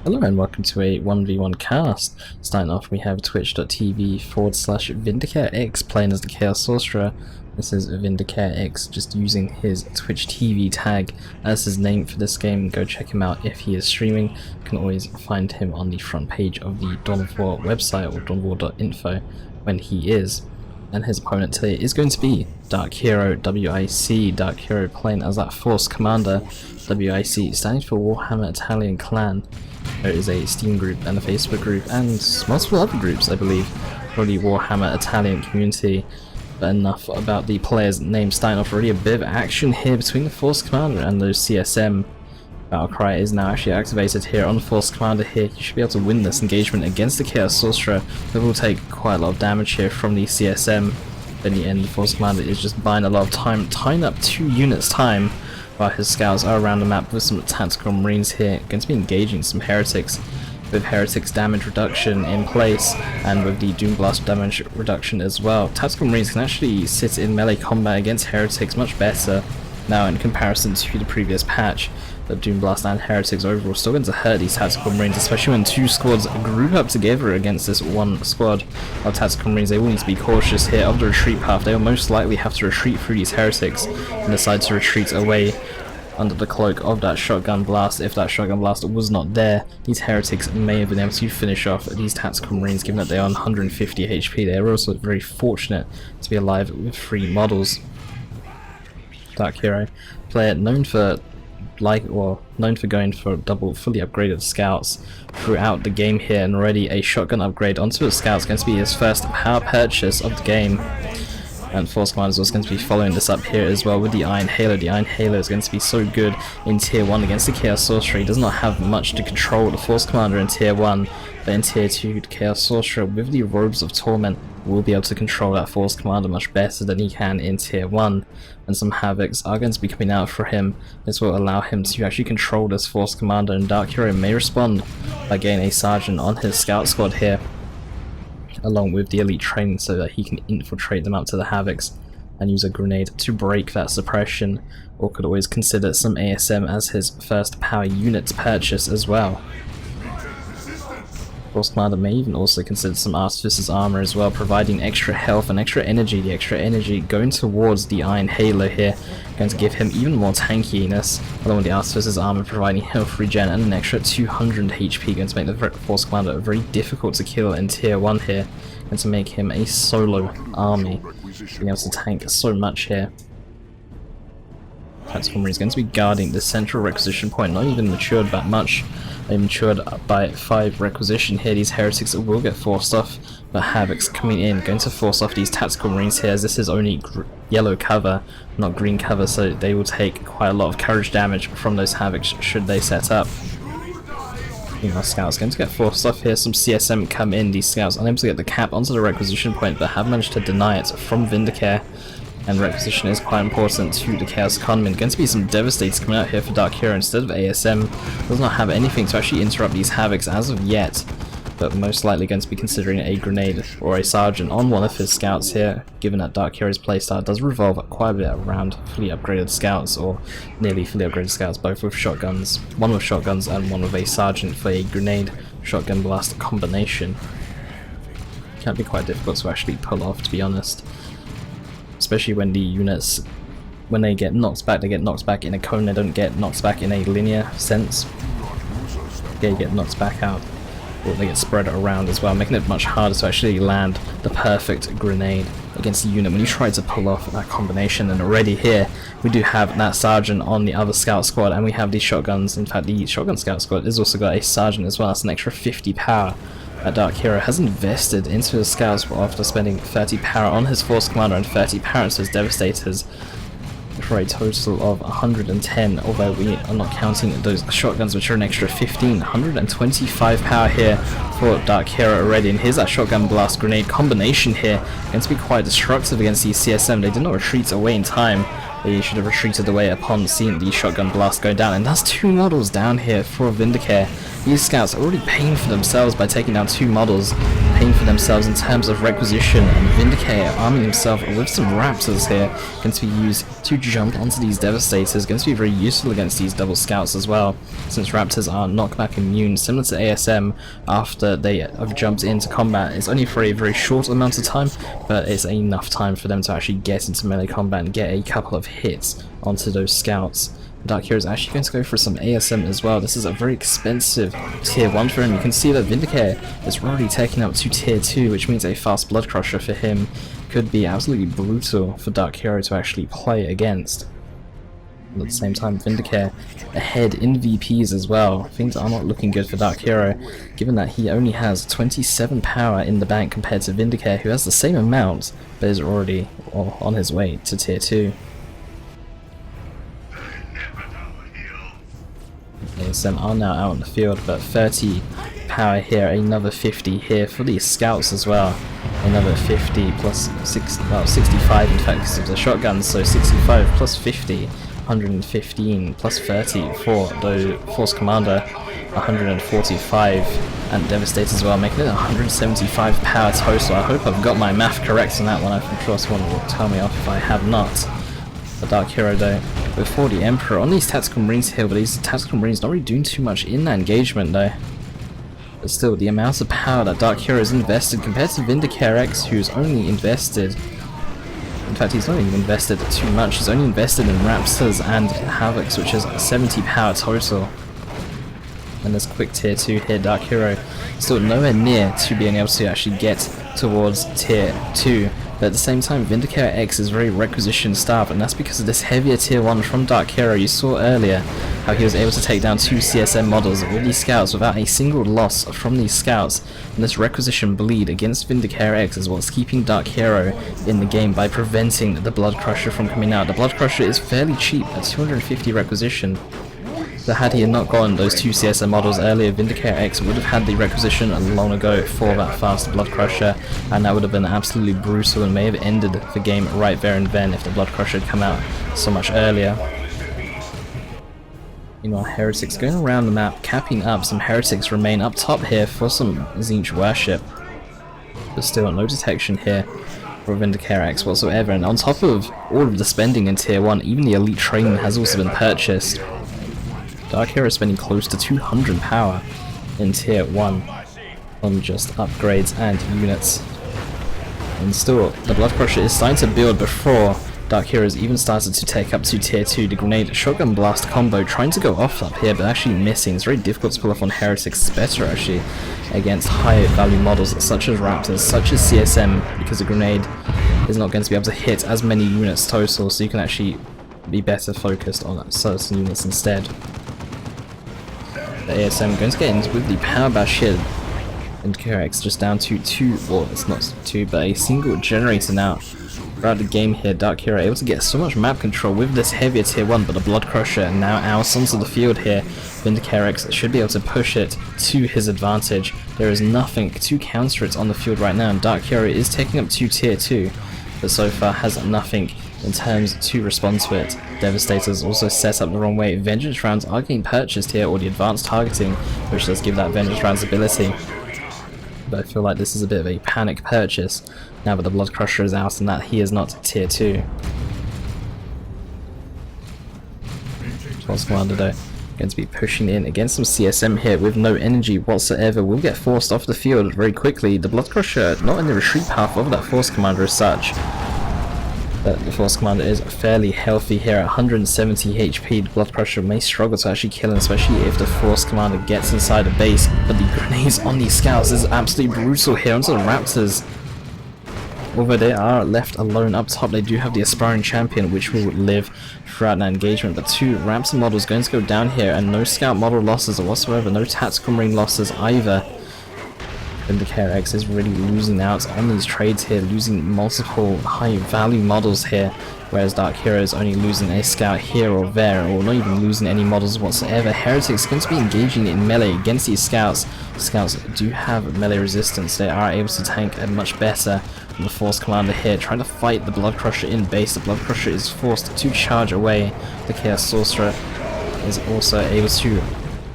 Hello and welcome to a 1v1 cast. Starting off, we have twitch.tv/VindicareX playing as the Chaos Sorcerer. This is VindicareX just using his Twitch TV tag as his name for this game. Go check him out if he is streaming. You can always find him on the front page of the Dawn of War website or dawnofwar.info when he is. And his opponent today is going to be DarkHero, WIC. DarkHero playing as that Force Commander. WIC standing for Warhammer Italian Clan. There is a Steam group and a Facebook group and multiple other groups, I believe, for the Warhammer Italian community. But enough about the player's name. Starting off already a bit of action here between the Force Commander and those CSM. Battlecry is now actually activated here on the Force Commander here. You should be able to win this engagement against the Chaos Sorcerer, but will take quite a lot of damage here from the CSM. In the end, the Force Commander is just buying a lot of time, tying up 2 units time, while his scouts are around the map with some tactical marines here, going to be engaging some heretics. With heretics damage reduction in place, and with the Doom Blast damage reduction as well. Tactical marines can actually sit in melee combat against heretics much better now in comparison to the previous patch. But Doom Blast and heretics overall still going to hurt these tactical marines, especially when 2 squads group up together against this 1 squad of tactical marines. They will need to be cautious here of the retreat path. They will most likely have to retreat through these heretics and decide to retreat away under the cloak of that shotgun blast. If that shotgun blast was not there, these heretics may have been able to finish off these tactical marines, given that they are on 150 HP. They are also very fortunate to be alive with 3 models. DarkHero, player known for going for double fully upgraded scouts throughout the game here, and already a shotgun upgrade onto his scouts going to be his first power purchase of the game. And Force Commander is also going to be following this up here as well with the Iron Halo. The Iron Halo is going to be so good in Tier 1 against the Chaos Sorcerer. He does not have much to control the Force Commander in Tier 1, but in Tier 2, the Chaos Sorcerer with the Robes of Torment will be able to control that Force Commander much better than he can in Tier 1. And some Havocs are going to be coming out for him. This will allow him to actually control this Force Commander, and DarkHero may respond by getting a Sergeant on his Scout Squad here, along with the elite training, so that he can infiltrate them up to the Havocs and use a grenade to break that suppression, or could always consider some ASM as his first power unit purchase as well. Force Commander may even also consider some Artificer's Armor as well, providing extra health and extra energy. The extra energy going towards the Iron Halo here, going to give him even more tankiness, along with the Artificer's Armor providing health regen and an extra 200 HP, going to make the Force Commander very difficult to kill in Tier 1 here, and to make him a solo army, being able to tank so much here. Tactical Marine is going to be guarding the central requisition point, not even matured that much. They matured by 5 requisition here. These heretics will get forced off, but Havocs coming in, going to force off these tactical marines here, as this is only yellow cover, not green cover, so they will take quite a lot of courage damage from those Havocs should they set up. Our scouts going to get forced off here. Some CSM come in. These scouts unable to get the cap onto the requisition point, but have managed to deny it from Vindicare. And requisition is quite important to the Chaos Economy. Going to be some Devastators coming out here for DarkHero instead of ASM. Does not have anything to actually interrupt these Havocs as of yet, but most likely going to be considering a grenade or a Sergeant on one of his scouts here, given that DarkHero's playstyle does revolve quite a bit around fully upgraded scouts, or nearly fully upgraded scouts, both with shotguns, one with shotguns and one with a Sergeant for a grenade shotgun blast combination. Can be quite difficult to actually pull off, to be honest. Especially when the units, when they get knocked back, they get knocked back in a cone, they don't get knocked back in a linear sense. They get knocked back out, or they get spread around as well, making it much harder to actually land the perfect grenade against the unit when you try to pull off that combination. And already here, we do have that Sergeant on the other Scout Squad, and we have these shotguns. In fact, the Shotgun Scout Squad has also got a Sergeant as well. That's an extra 50 power. DarkHero has invested into his scouts after spending 30 power on his Force Commander and 30 power into his Devastators, for a total of 110, although we are not counting those shotguns, which are an extra 15. 125 power here for DarkHero already, and here's that shotgun blast grenade combination here, going to be quite destructive against these CSM. They did not retreat away in time. They should have retreated away upon seeing the shotgun blast go down, and that's 2 models down here for Vindicare. These scouts are already paying for themselves by taking down 2 models, paying for themselves in terms of requisition, and Vindicare arming himself with some Raptors here, going to be used to jump onto these Devastators, going to be very useful against these double scouts as well, since Raptors are knockback immune, similar to ASM. After they have jumped into combat, it's only for a very short amount of time, but it's enough time for them to actually get into melee combat and get a couple of hits onto those scouts. DarkHero is actually going to go for some ASM as well. This is a very expensive tier 1 for him. You can see that Vindicare is already taking up to tier 2, which means a fast blood crusher for him could be absolutely brutal for DarkHero to actually play against. At the same time, Vindicare ahead in VPs as well. Things are not looking good for DarkHero, given that he only has 27 power in the bank compared to Vindicare, who has the same amount, but is already on his way to tier 2. ASM are now out in the field, but 30 power here, another 50 here for these scouts as well. Another 50 plus 65 in fact because of the shotguns, so 65 plus 50, 115 plus 30 for the Force Commander, 145 and Devastate as well, making it 175 power total. I hope I've got my math correct on that one. I'm sure someone will tell me off if I have not. The DarkHero though, before the Emperor on these Tactical Marines here, but these Tactical Marines not really doing too much in that engagement though. But still, the amount of power that DarkHero has invested compared to VindicareX, who's only invested, in fact he's not even invested too much, he's only invested in Raptors and Havocs, which is 70 power total. And this quick tier 2 here, DarkHero still nowhere near to being able to actually get towards tier 2. But at the same time, VindicareX is very requisition starved, and that's because of this heavier tier 1 from DarkHero. You saw earlier how he was able to take down 2 CSM models with these scouts without a single loss from these scouts, and this requisition bleed against VindicareX is what's keeping DarkHero in the game by preventing the Blood Crusher from coming out. The Blood Crusher is fairly cheap at 250 requisition. So had he not gotten those 2 CSM models earlier, VindicareX would have had the requisition long ago for that fast Blood Crusher, and that would have been absolutely brutal and may have ended the game right there and then if the Blood Crusher had come out so much earlier. Meanwhile, Heretics going around the map, capping up. Some Heretics remain up top here for some Tzeentch worship, but still no detection here for VindicareX whatsoever, and on top of all of the spending in tier 1, even the elite training has also been purchased. DarkHero is spending close to 200 power in tier 1 on just upgrades and units. And still, the Blood Crusher is starting to build before DarkHero has even started to take up to tier 2. The grenade shotgun blast combo trying to go off up here, but actually missing. It's very difficult to pull off on Heretics. It's better actually against high value models such as Raptors, such as CSM, because the grenade is not going to be able to hit as many units total, so you can actually be better focused on certain units instead. The ASM going to get in with the power bash here. VindicareX just down to 2, well it's not 2, but a single generator now. Throughout the game here, DarkHero able to get so much map control with this heavier tier 1, but the Blood Crusher now out onto the field here. VindicareX should be able to push it to his advantage. There is nothing to counter it on the field right now, and DarkHero is taking up to tier 2, but so far has nothing in terms to respond to it. Devastators also set up the wrong way. Vengeance rounds are getting purchased here, or the advanced targeting, which does give that Vengeance rounds ability. But I feel like this is a bit of a panic purchase now that the Blood Crusher is out and that he is not tier 2. Force Commander though, going to be pushing in against some CSM here with no energy whatsoever. Will get forced off the field very quickly. The Blood Crusher not in the retreat path of that Force Commander as such. But the Force Commander is fairly healthy here at 170 HP. The Blood Crusher may struggle to actually kill him, especially if the Force Commander gets inside the base. But the grenades on these scouts is absolutely brutal here onto the Raptors. Although they are left alone up top, they do have the Aspiring Champion, which will live throughout that engagement. But 2 Raptor models going to go down here, and no Scout model losses whatsoever, no Tactical Marine losses either. VindicareX is really losing out on these trades here, losing multiple high value models here, whereas DarkHero is only losing a scout here or there, or not even losing any models whatsoever. Heretics going to be engaging in melee against these scouts. Scouts do have melee resistance, they are able to tank much better than the Force Commander here, trying to fight the Blood Crusher in base. The Blood Crusher is forced to charge away. The Chaos Sorcerer is also able to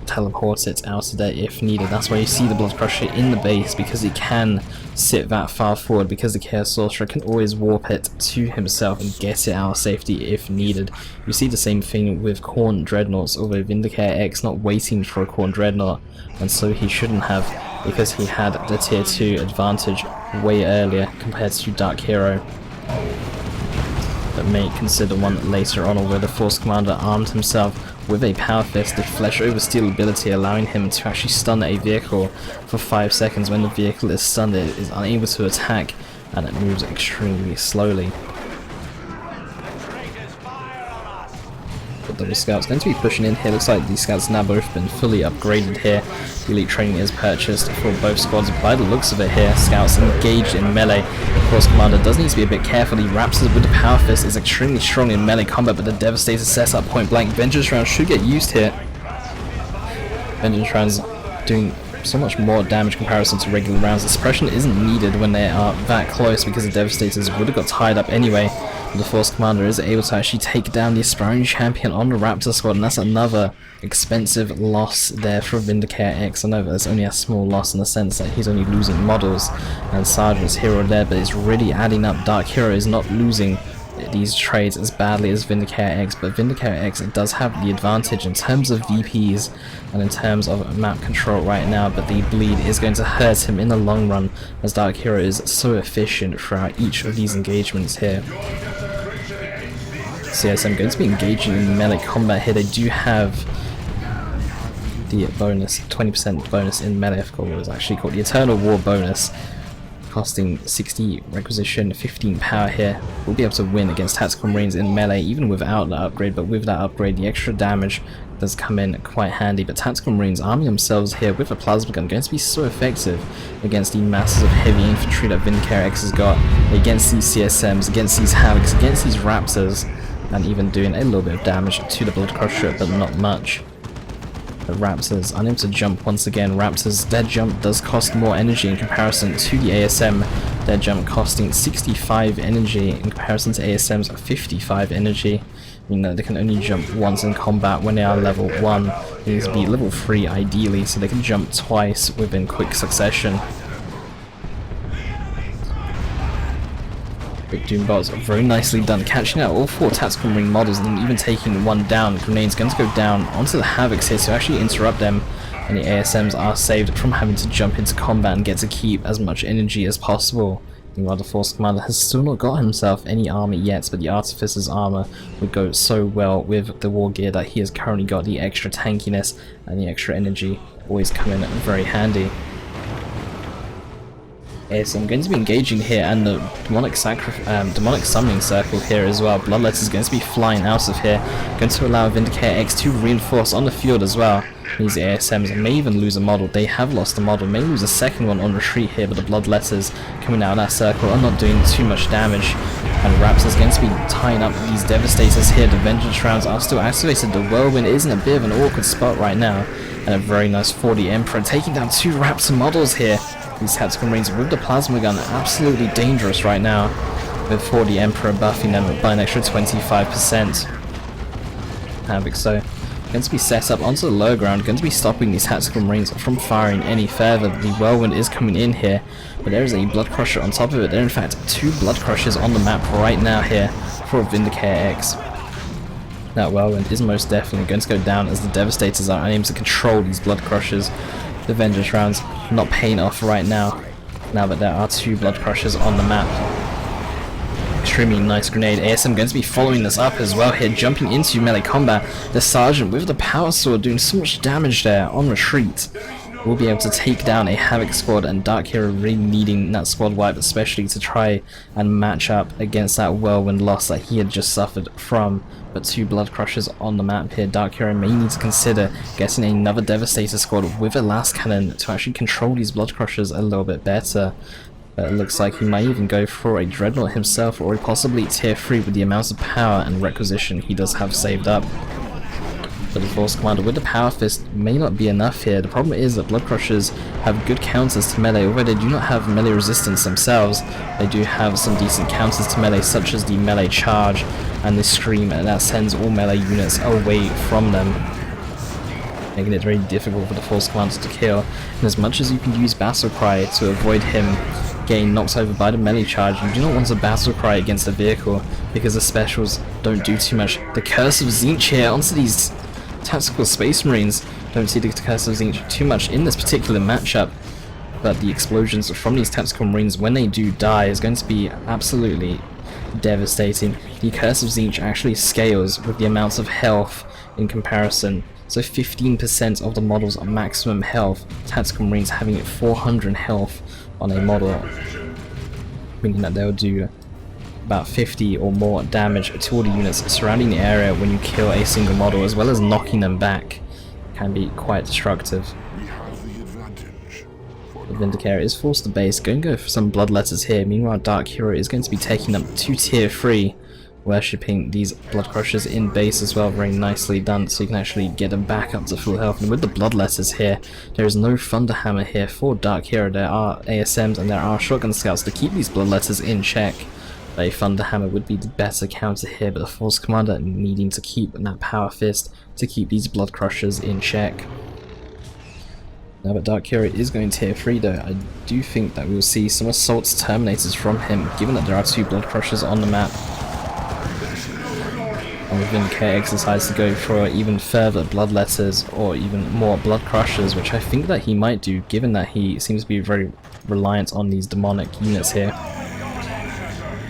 teleport it out of there if needed. That's why you see the Blood Crusher in the base, because he can sit that far forward, because the Chaos Sorcerer can always warp it to himself and get it out of safety if needed. You see the same thing with Khorne Dreadnoughts, although VindicareX not waiting for a Khorne Dreadnought, and so he shouldn't have, because he had the tier 2 advantage way earlier compared to DarkHero. But may consider one later on, where the Force Commander armed himself with a Power Fist, the Flesh over Steel ability, allowing him to actually stun a vehicle for 5 seconds. When the vehicle is stunned, it is unable to attack, and it moves extremely slowly. But double scouts going to be pushing in here. Looks like these scouts now both been fully upgraded here. The elite training is purchased for both squads by the looks of it here. Scouts engaged in melee. Force Commander does need to be a bit careful. He wraps it with the Power Fist, is extremely strong in melee combat, but the Devastator sets up point blank. Vengeance rounds should get used here. Vengeance rounds doing so much more damage in comparison to regular rounds. The suppression isn't needed when they are that close, because the Devastators would have got tied up anyway. The Force Commander is able to actually take down the Aspiring Champion on the Raptor squad, and that's another expensive loss there for VindicareX. I know that's only a small loss in the sense that he's only losing models and sergeants here or there, but it's really adding up. DarkHero is not losing these trades as badly as VindicareX, but VindicareX, it does have the advantage in terms of VPs and in terms of map control right now, but the bleed is going to hurt him in the long run, as DarkHero is so efficient throughout each of these engagements here. CSM going to be engaging in melee combat here. They do have the bonus, 20% bonus in melee. I forgot what it was actually called, the Eternal War bonus, costing 60 requisition, 15 power here. We'll be able to win against Tactical Marines in melee even without that upgrade, but with that upgrade the extra damage does come in quite handy. But Tactical Marines arming themselves here with a plasma gun going to be so effective against the masses of heavy infantry that VindicareX has got, against these CSMs, against these Havocs, against these Raptors, and even doing a little bit of damage to the Blood Crusher, but not much. The Raptors unable to jump once again. Raptors, their jump does cost more energy in comparison to the ASM. Their jump costing 65 energy in comparison to ASM's 55 energy. Meaning that they can only jump once in combat when they are level 1. They need to be level 3 ideally, so they can jump twice within quick succession. Doombots very nicely done, catching out all 4 Tactical Marine models and even taking one down. Grenades going to go down onto the Havocs here to actually interrupt them, and the ASMs are saved from having to jump into combat and get to keep as much energy as possible. Meanwhile, the Force Commander has still not got himself any armor yet, but the Artificer's armor would go so well with the war gear that he has currently got. The extra tankiness and the extra energy always come in very handy. So I'm going to be engaging here, and the demonic summoning circle here as well. Bloodlet is going to be flying out of here, going to allow VindicareX to reinforce on the field as well. These ASMs may even lose a model. They have lost a model, may lose a second one on retreat here, but the Bloodletters coming out of that circle are not doing too much damage. And Raps is going to be tying up these Devastators here. The Vengeance rounds are still activated. The Whirlwind is in a bit of an awkward spot right now, and a very nice 40 Emperor taking down 2 Raptor models here. These Tactical Marines with the plasma gun are absolutely dangerous right now, with 40 Emperor buffing them by an extra 25%. Havoc, so going to be set up onto the lower ground, going to be stopping these Tactical Marines from firing any further. The Whirlwind is coming in here, but there is a Blood Crusher on top of it. There are in fact 2 Blood Crushers on the map right now here for VindicareX. That Whirlwind is most definitely going to go down, as the Devastators are unable to control these Blood Crushers. The Vengeance rounds not paying off right now that there are 2 Blood Crushers on the map. Extremely nice grenade. ASM going to be following this up as well here, jumping into melee combat. The Sergeant with the Power Sword doing so much damage there on retreat will be able to take down a Havoc squad, and DarkHero really needing that squad wipe, especially to try and match up against that Whirlwind loss that he had just suffered from. But 2 Blood Crushers on the map here. DarkHero may need to consider getting another Devastator squad with a last cannon to actually control these Blood Crushers a little bit better. But it looks like he might even go for a Dreadnought himself, or possibly tier 3 with the amounts of power and requisition he does have saved up. But the Force Commander with the Power Fist may not be enough here. The problem is that Blood Crushers have good counters to melee. Although they do not have melee resistance themselves, they do have some decent counters to melee, such as the melee charge and the Scream, and that sends all melee units away from them. making it very difficult for the Force Commander to kill. And as much as you can use Battle Cry to avoid him getting knocked over by the melee charge, you do not want to Battle Cry against a vehicle because the specials don't do too much. The Curse of Tzeentch here onto these Tactical Space Marines. Don't see the Curse of Tzeentch too much in this particular matchup, but the explosions from these Tactical Marines when they do die is going to be absolutely devastating. The Curse of Tzeentch actually scales with the amounts of health in comparison. So 15% of the model's maximum health, Tactical Marines having 400 health on a model, meaning that they'll do about 50 or more damage to all the units surrounding the area when you kill a single model, as well as knocking them back. Can be quite destructive. The Vindicare is forced to base, going to go for some Bloodletters here. Meanwhile, DarkHero is going to be taking up 2 tier 3, worshipping these Blood Crushers in base as well. Very nicely done, so you can actually get them back up to full health. And with the Bloodletters here, there is no Thunderhammer here for DarkHero. There are ASMs and there are Shotgun Scouts to keep these Bloodletters in check. A Thunderhammer would be the better counter here, but the Force Commander needing to keep that Power Fist to keep these Blood Crushers in check. Now that DarkHero is going tier 3 though, I do think that we'll see some Assaults Terminators from him, given that there are 2 Blood Crushers on the map. And with VindicareX decides to go for even further Bloodletters or even more Blood Crushers, which I think that he might do, given that he seems to be very reliant on these demonic units here.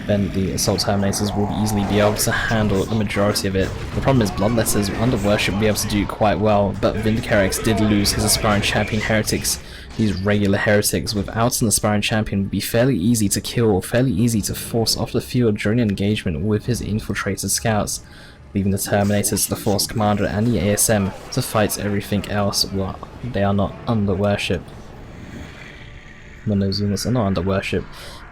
Then the Assault Terminators will easily be able to handle the majority of it. The problem is Bloodletters under Worship will be able to do quite well, but VindicareX did lose his Aspiring Champion Heretics. These regular Heretics without an Aspiring Champion would be fairly easy to kill, or fairly easy to force off the field during an engagement with his Infiltrated Scouts, leaving the Terminators, the Force Commander and the ASM to fight everything else while they are not under Worship. When those units are not under Worship,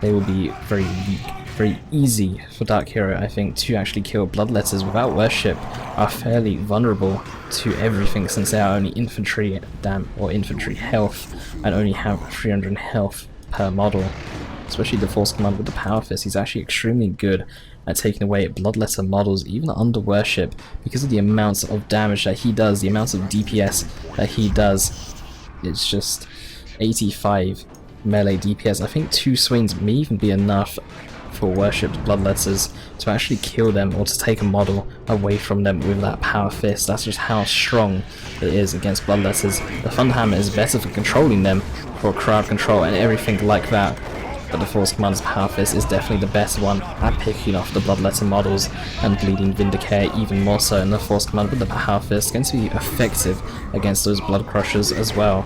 they will be very weak. Very easy for DarkHero, I think, to actually kill Bloodletters without Worship. Are fairly vulnerable to everything since they are only infantry infantry health and only have 300 health per model. Especially the Force Commander with the Power Fist, he's actually extremely good at taking away Bloodletter models even under Worship because of the amounts of damage that he does, the amounts of DPS that he does. It's just 85 melee DPS. I think 2 swings may even be enough for worshipped Bloodletters to actually kill them or to take a model away from them with that Power Fist. That's just how strong it is against Bloodletters. The Thunderhammer is better for controlling them, for crowd control and everything like that, but the Force Commander's Power Fist is definitely the best one at picking off the Bloodletter models and bleeding Vindicare even more so, and the Force Commander with the Power Fist is going to be effective against those Blood Crushers as well.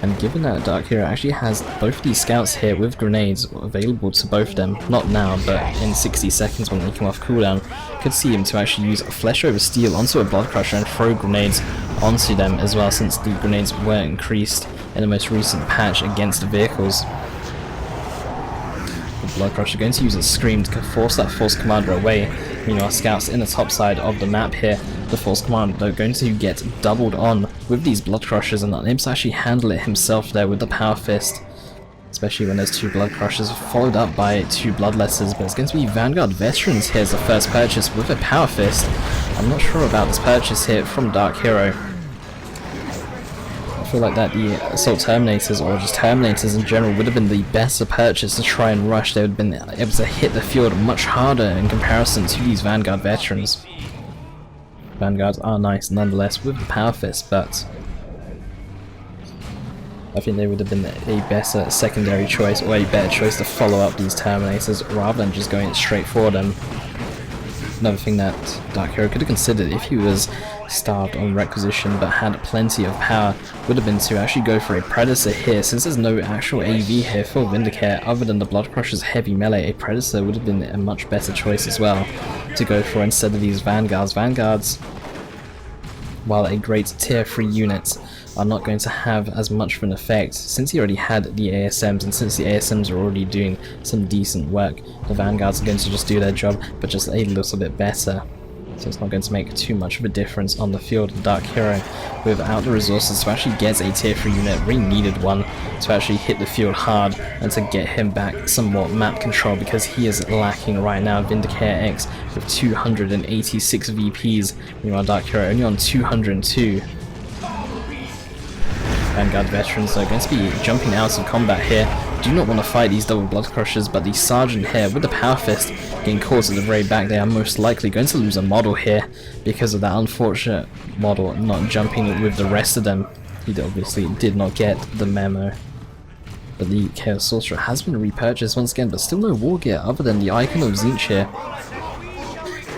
And given that DarkHero actually has both these scouts here with grenades available to both of them, not now, but in 60 seconds when they come off cooldown, could see him to actually use Flesh over Steel onto a Blood Crusher and throw grenades onto them as well, since the grenades were increased in the most recent patch against the vehicles. The Blood Crusher going to use a Scream to force that Force Commander away. Meanwhile, scouts in the top side of the map here, the Force Commander though going to get doubled on with these Blood Crushers and unable to actually handle it himself there with the Power Fist. Especially when those 2 Blood Crushers are followed up by 2 Bloodletters, but it's going to be Vanguard Veterans here as the first purchase with a Power Fist. I'm not sure about this purchase here from DarkHero. I feel like that the Assault Terminators, or just Terminators in general, would have been the better purchase to try and rush. They would have been able to hit the field much harder in comparison to these Vanguard Veterans. Vanguards are nice nonetheless with the Power Fist, but I think they would have been a better secondary choice, or a better choice to follow up these Terminators rather than just going straight for them. Another thing that DarkHero could have considered if he was starved on requisition but had plenty of power would have been to actually go for a Predator here. Since there's no actual AV here for Vindicare other than the Blood Crusher's heavy melee, a Predator would have been a much better choice as well to go for instead of these Vanguards. Vanguards, while a great tier 3 unit, are not going to have as much of an effect since he already had the ASMs, and since the ASMs are already doing some decent work, the Vanguards are going to just do their job but just a little bit better. So it's not going to make too much of a difference on the field. DarkHero, without the resources to actually get a tier 3 unit, really needed one to actually hit the field hard and to get him back some more map control, because he is lacking right now. VindicareX with 286 VPs, meanwhile DarkHero only on 202. Vanguard veterans are going to be jumping out of combat here. Do not want to fight these double blood crushers, but the sergeant here with the power fist getting caught at the very back, they are most likely going to lose a model here because of that unfortunate model not jumping with the rest of them. He obviously did not get the memo. But the Chaos Sorcerer has been repurchased once again, but still no war gear other than the Icon of Tzeentch here.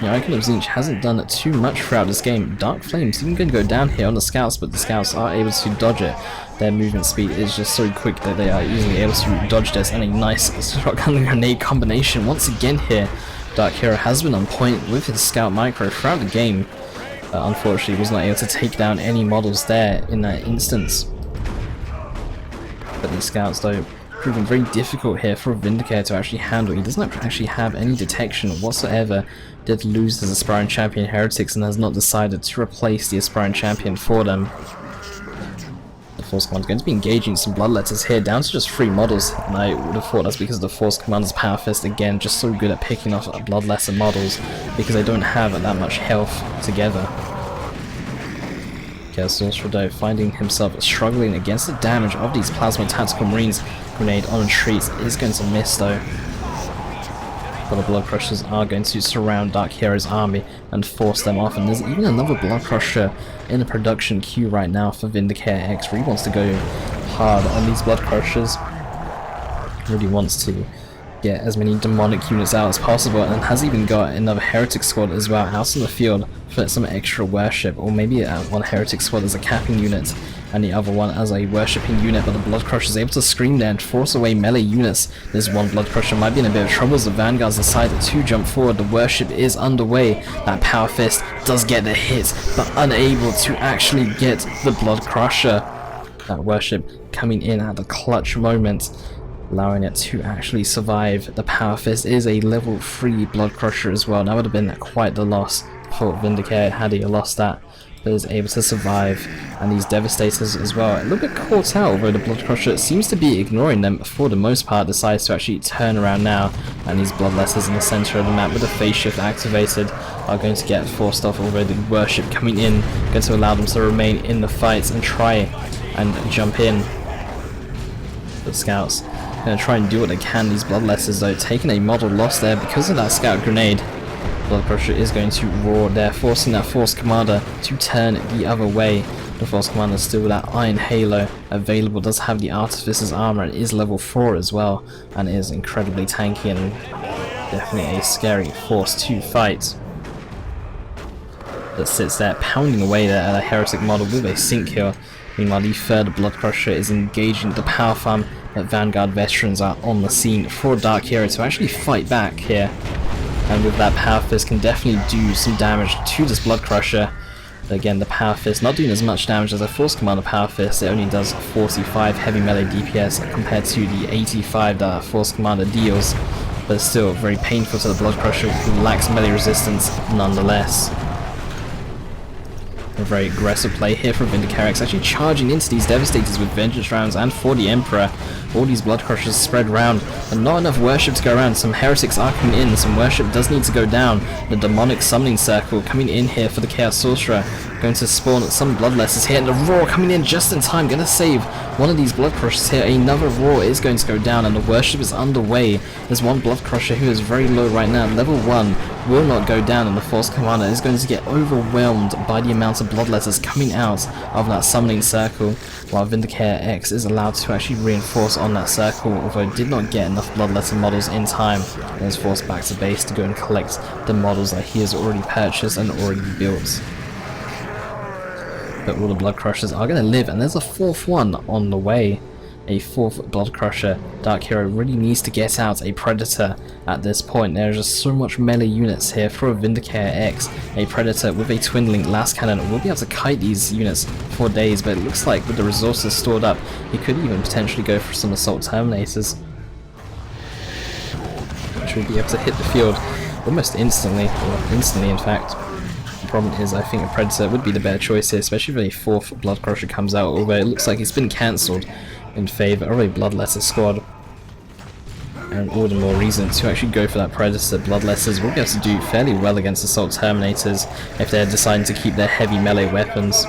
The Icon of Tzeentch hasn't done too much throughout this game. Dark Flames even going to go down here on the scouts, but the scouts are able to dodge it. Their movement speed is just so quick that they are easily able to dodge this, and a nice shotgun grenade combination once again here. DarkHero has been on point with his scout micro throughout the game. Unfortunately was not able to take down any models there in that instance. But the scouts though proving very difficult here for Vindicare to actually handle. He doesn't actually have any detection whatsoever. Did lose his aspiring champion Heretics and has not decided to replace the aspiring champion for them. The Force Commander is going to be engaging some Bloodletters here, down to just 3 models, and I would have thought that's because the Force Commander's Power Fist, again, just so good at picking off Bloodletter models, because they don't have that much health together. Chaos Sorcerer though finding himself struggling against the damage of these Plasma Tactical Marines. Grenade on retreat is going to miss though. But the Blood Crushers are going to surround DarkHero's army and force them off, and there's even another Blood Crusher in the production queue right now for VindicareX. Really wants to go hard on these Blood Crushers, really wants to get as many demonic units out as possible, and has even got another Heretic squad as well out in the field for some extra worship, or maybe one Heretic squad as a capping unit and the other one as a worshipping unit. But the Blood Crusher is able to scream there and force away melee units. This one Blood Crusher might be in a bit of trouble as the Vanguards decided to jump forward. The worship is underway. That Power Fist does get the hit, but unable to actually get the Blood Crusher. That worship coming in at the clutch moment, allowing it to actually survive. The Power Fist is a level 3 Blood Crusher as well. That would have been quite the loss for Vindicare had he lost that, but is able to survive. And these Devastators as well, a little bit caught out, although the Blood Crusher seems to be ignoring them for the most part, decides to actually turn around now, and these Bloodletters in the center of the map with the phase shift activated are going to get forced off, although the worship coming in going to allow them to remain in the fight and try and jump in. The scouts going to try and do what they can. These Bloodletters though taking a model loss there because of that scout grenade. Blood Crusher is going to roar there, forcing that Force Commander to turn the other way. The Force Commander still with that Iron Halo available, does have the Artificer's armor and is level 4 as well, and is incredibly tanky and definitely a scary force to fight. That sits there pounding away there at a Heretic model with a sync kill. Meanwhile, the third Blood Crusher is engaging the power farm, but Vanguard veterans are on the scene for DarkHero to actually fight back here. And with that Power Fist can definitely do some damage to this Blood Crusher. But again, the Power Fist not doing as much damage as a Force Commander Power Fist. It only does 45 heavy melee DPS compared to the 85 that Force Commander deals. But still very painful to the Blood Crusher, who lacks melee resistance nonetheless. A very aggressive play here from VindicareX, actually charging into these Devastators with Vengeance rounds, and for the Emperor, all these Blood Crushers spread around, but not enough worship to go around. Some Heretics are coming in, some worship does need to go down. The Demonic Summoning Circle coming in here for the Chaos Sorcerer, going to spawn some Bloodletters here, and the Roar coming in just in time, going to save one of these Blood Crushers here. Another Roar is going to go down, and the worship is underway. There's one Blood Crusher who is very low right now, level 1, will not go down, and the Force Commander is going to get overwhelmed by the amount of Bloodletters coming out of that Summoning Circle, while VindicareX is allowed to actually reinforce on that circle, although did not get enough Bloodletter models in time, and is forced back to base to go and collect the models that he has already purchased and already built. But all the Blood Crushers are going to live, and there's a fourth one on the way. A fourth Blood Crusher. DarkHero really needs to get out a Predator at this point. There's just so much melee units here for VindicareX. A Predator with a Twin-Link Last Cannon will be able to kite these units for days, but it looks like with the resources stored up, he could even potentially go for some Assault Terminators, which will be able to hit the field almost instantly, or instantly in fact. The problem is I think a Predator would be the better choice here, especially if a fourth Blood Crusher comes out, although it looks like it's been cancelled in favor of a Bloodletter squad. And all the more reason to actually go for that Predator. Bloodletters will be able to do fairly well against Assault Terminators if they're deciding to keep their heavy melee weapons.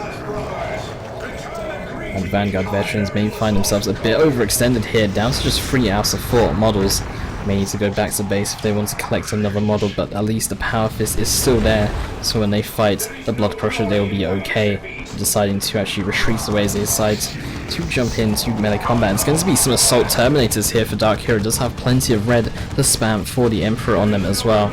And Vanguard Veterans may find themselves a bit overextended here, down to just 3 out of 4 models. May need to go back to base if they want to collect another model, but at least the Power Fist is still there, so when they fight the Blood Crusher they will be okay. Deciding to actually retreat away as they decide to jump into melee combat. And it's going to be some Assault Terminators here for DarkHero. It does have plenty of red to spam for the Emperor on them as well.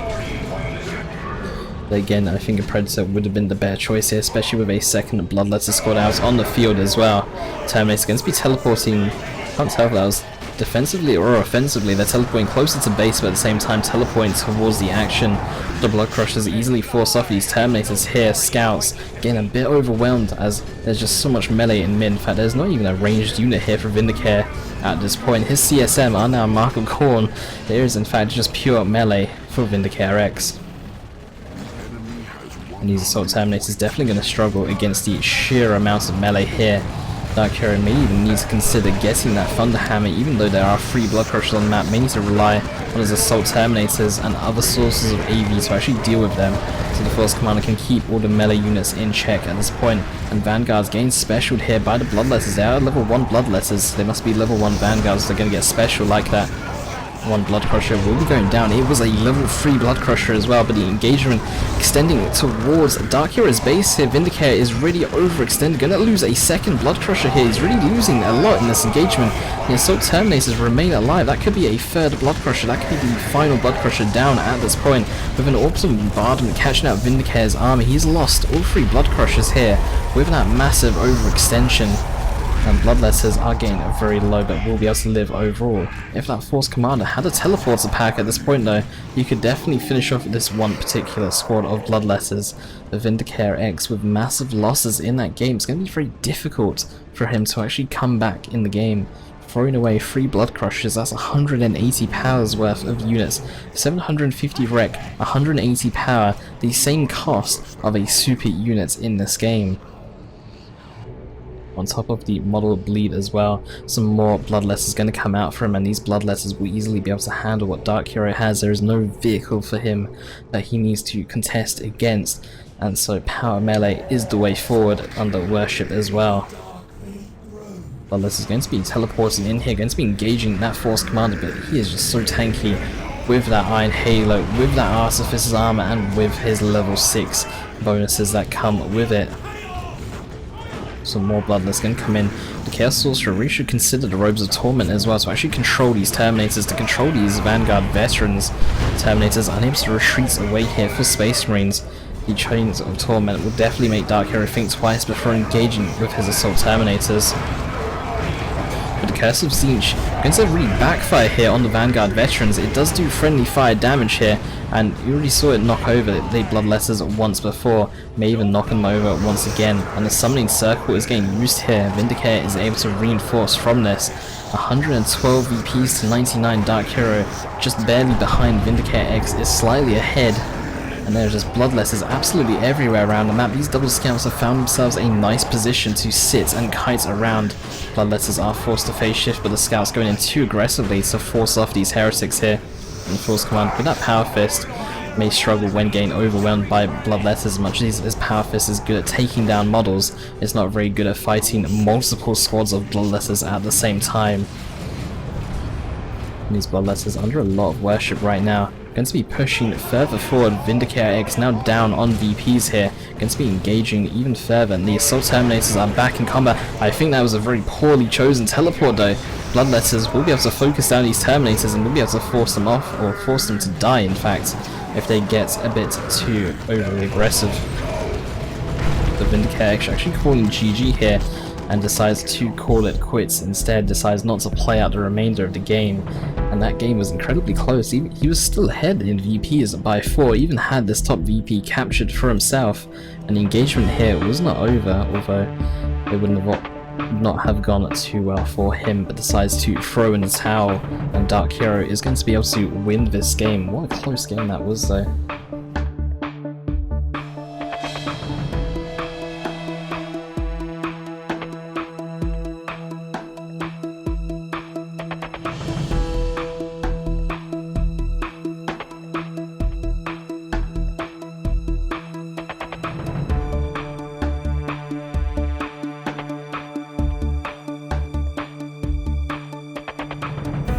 But again, I think a Predator would have been the better choice here, especially with a second Bloodletter squad out on the field as well. Terminator's going to be teleporting, can't tell if that was defensively or offensively. They're teleporting closer to base, but at the same time teleporting towards the action. The Blood Crushers easily force off these Terminators here. Scouts getting a bit overwhelmed as there's just so much melee in mid. In fact, there's not even a ranged unit here for Vindicare at this point. His CSM are now Mark of Khorne. There is in fact just pure melee for VindicareX. And these Assault Terminators definitely going to struggle against the sheer amount of melee here. DarkHero may even need to consider getting that Thunder Hammer, even though there are 3 Blood Crushers on the map. May need to rely on his Assault Terminators and other sources of AV to actually deal with them, so the Force Commander can keep all the melee units in check at this point. And Vanguards getting specialed here by the Bloodletters. They are level 1 Bloodletters, they must be level 1 Vanguards, they're going to get special like that. 1 Blood Crusher will be going down. It was a level 3 Blood Crusher as well, but the engagement extending towards DarkHero's base here. Vindicare is really overextended, gonna lose a second Blood Crusher here. He's really losing a lot in this engagement. The Assault Terminators remain alive. That could be a third Blood Crusher, that could be the final Blood Crusher down at this point. With an Orbital Bombardment catching out Vindicare's army, he's lost all 3 Blood Crushers here with that massive overextension. And Bloodletters are getting very low, but will be able to live overall. If that Force Commander had a Teleporter pack at this point though, you could definitely finish off this one particular squad of Bloodletters. The VindicareX, with massive losses in that game, it's going to be very difficult for him to actually come back in the game. Throwing away 3 Blood Crushers, that's 180 powers worth of units. 750 rec, 180 power, the same cost of a super unit in this game. On top of the model bleed as well, some more Bloodletters going to come out for him, and these Bloodletters will easily be able to handle what DarkHero has. There is no vehicle for him that he needs to contest against, and so power melee is the way forward under Worship as well. Bloodletters is going to be teleporting in here, going to be engaging that Force Commander, but he is just so tanky with that Iron Halo, with that Artificer's Armor, and with his level 6 bonuses that come with it. Some more Bloodletters going to come in. The Chaos Sorcerer really should consider the Robes of Torment as well to actually control these Terminators, to control these Vanguard Veterans. Terminators unable to retreat away here for Space Marines. The Chains of Torment will definitely make DarkHero think twice before engaging with his Assault Terminators. But the Curse of Siege going to really backfire here on the Vanguard Veterans. It does do friendly fire damage here, and you already saw it knock over the Bloodletters once before, may even knock them over once again. And the Summoning Circle is getting used here. Vindicare is able to reinforce from this. 112 VPs to 99. DarkHero just barely behind. VindicareX is slightly ahead. And there's just Bloodletters absolutely everywhere around the map. These double scouts have found themselves a nice position to sit and kite around. Bloodletters are forced to phase shift, but the scouts going in too aggressively to force off these heretics here. And Force Command with that Power Fist may struggle when getting overwhelmed by Bloodletters. As much as his Power Fist is good at taking down models, it's not very good at fighting multiple squads of Bloodletters at the same time. And these Bloodletters under a lot of worship right now. Going to be pushing further forward. VindicareX now down on VPs here. Going to be engaging even further. And the Assault Terminators are back in combat. I think that was a very poorly chosen teleport though. Bloodletters will be able to focus down these Terminators and will be able to force them off, or force them to die in fact, if they get a bit too overly aggressive. The VindicareX actually calling GG here, and decides to call it quits. Instead decides not to play out the remainder of the game, and that game was incredibly close. He was still ahead in VPs by 4, even had this top VP captured for himself, and the engagement here was not over, although it would not have gone too well for him, but decides to throw in the towel, and DarkHero is going to be able to win this game. What a close game that was though.